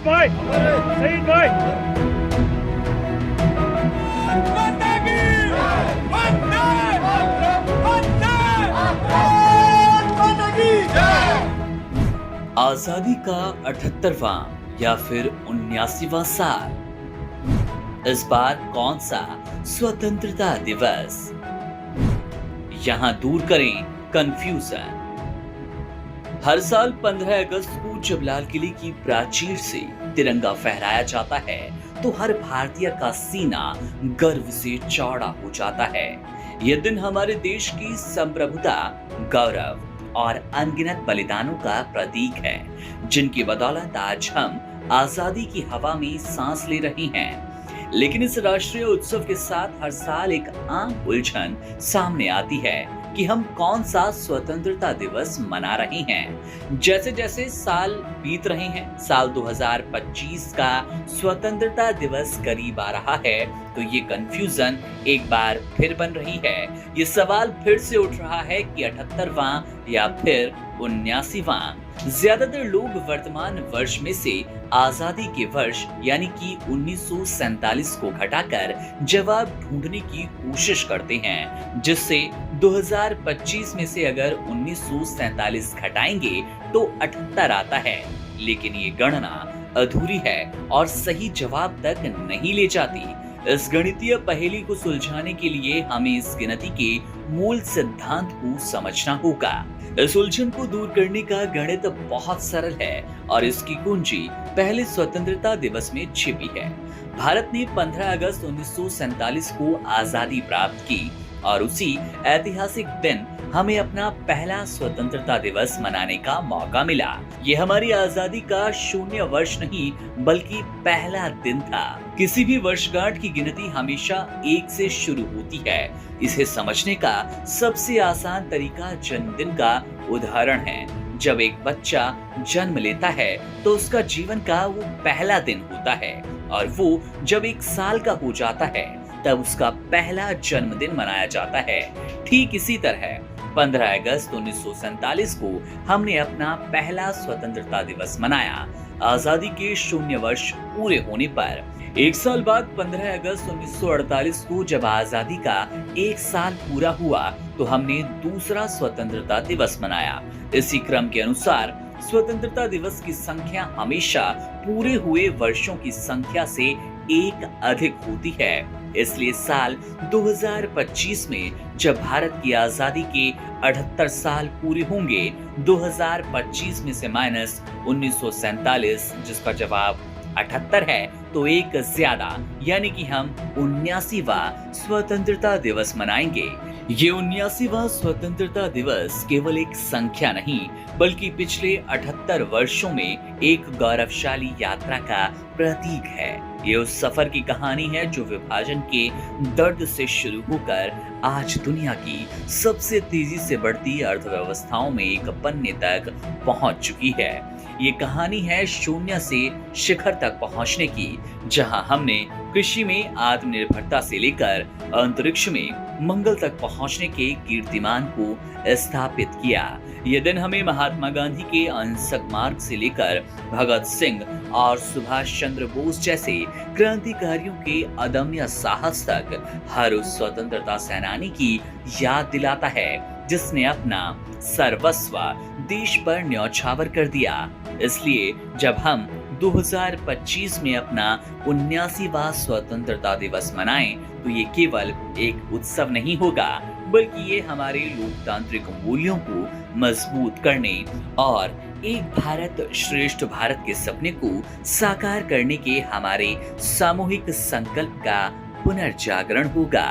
शहीद भाई, शहीद भाई। माता की वंदे वंदे माता की जय। आजादी का 78वां या फिर 79वां साल। इस बार कौन सा स्वतंत्रता दिवस? यहां दूर करें कंफ्यूजन। हर साल 15 अगस्त को जब लाल किले की प्राचीर से तिरंगा फहराया जाता है तो हर भारतीय का सीना गर्व से चौड़ा हो जाता है। यह दिन हमारे देश की संप्रभुता, गौरव और अनगिनत बलिदानों का प्रतीक है, जिनकी बदौलत आज हम आजादी की हवा में सांस ले रहे हैं। लेकिन इस राष्ट्रीय उत्सव के साथ हर साल एक आम उलझन सामने आती है कि हम कौन सा स्वतंत्रता दिवस मना रहे हैं। जैसे जैसे साल बीत रहे हैं, साल 2025 का स्वतंत्रता दिवस करीब आ रहा है, तो ये कंफ्यूजन एक बार फिर बन रही है। ये सवाल फिर से उठ रहा है कि 78वां या फिर 79वां। ज्यादातर लोग वर्तमान वर्ष में से आजादी के वर्ष यानी कि 1947 को घटाकर जवाब ढूंढने की कोशिश करते हैं, जिससे 2025 में से अगर 1947 घटाएंगे तो 78 आता है। लेकिन ये गणना अधूरी है और सही जवाब तक नहीं ले जाती। इस गणितीय पहेली को सुलझाने के लिए हमें इस गिनती के मूल सिद्धांत को समझना होगा। इस उलझन को दूर करने का गणित बहुत सरल है और इसकी कुंजी पहले स्वतंत्रता दिवस में छिपी है। भारत ने 15 अगस्त 1947 को आजादी प्राप्त की और उसी ऐतिहासिक दिन हमें अपना पहला स्वतंत्रता दिवस मनाने का मौका मिला। ये हमारी आजादी का 0 वर्ष नहीं बल्कि पहला दिन था। किसी भी वर्षगांठ की गिनती हमेशा 1 से शुरू होती है। इसे समझने का सबसे आसान तरीका जन्मदिन का उदाहरण है। जब एक बच्चा जन्म लेता है तो उसका जीवन का वो पहला दिन होता है और वो जब 1 साल का हो जाता है तब उसका पहला जन्मदिन मनाया जाता है। ठीक इसी तरह 15 अगस्त 1947 को हमने अपना पहला स्वतंत्रता दिवस मनाया। आजादी के 0 वर्ष पूरे होने पर 1 साल बाद 15 अगस्त 1948 को जब आजादी का 1 साल पूरा हुआ तो हमने दूसरा स्वतंत्रता दिवस मनाया। इसी क्रम के अनुसार स्वतंत्रता दिवस की संख्या हमेशा पूरे हुए वर्षों की संख्या से 1 अधिक होती है। इसलिए साल 2025 में जब भारत की आजादी के 78 साल पूरे होंगे, 2025 में से माइनस 1947 जिसका जवाब 78 है, तो 1 ज्यादा यानी कि हम 79वां स्वतंत्रता दिवस मनाएंगे। ये 79वां स्वतंत्रता दिवस केवल एक संख्या नहीं बल्कि पिछले 78 वर्षों में एक गौरवशाली यात्रा का प्रतीक है। ये उस सफर की कहानी है जो विभाजन के दर्द से शुरू होकर आज दुनिया की सबसे तेजी से बढ़ती अर्थव्यवस्थाओं में एक बनने तक पहुंच चुकी है। ये कहानी है 0 से शिखर तक पहुंचने की, जहां हमने कृषि में आत्मनिर्भरता से लेकर अंतरिक्ष में मंगल तक पहुंचने के कीर्तिमान को स्थापित किया। ये दिन हमें महात्मा गांधी के अहिंसक मार्ग से लेकर भगत सिंह और सुभाष चंद्र बोस जैसे क्रांतिकारियों के अदम्य साहस तक हर उस स्वतंत्रता सेनानी की याद दिलाता है जिसने अपना सर्वस्व देश पर न्यौछावर कर दिया। इसलिए जब हम 2025 में अपना 79वां स्वतंत्रता दिवस मनाएं तो ये केवल एक उत्सव नहीं होगा बल्कि ये हमारे लोकतांत्रिक मूल्यों को मजबूत करने और एक भारत श्रेष्ठ भारत के सपने को साकार करने के हमारे सामूहिक संकल्प का पुनर्जागरण होगा।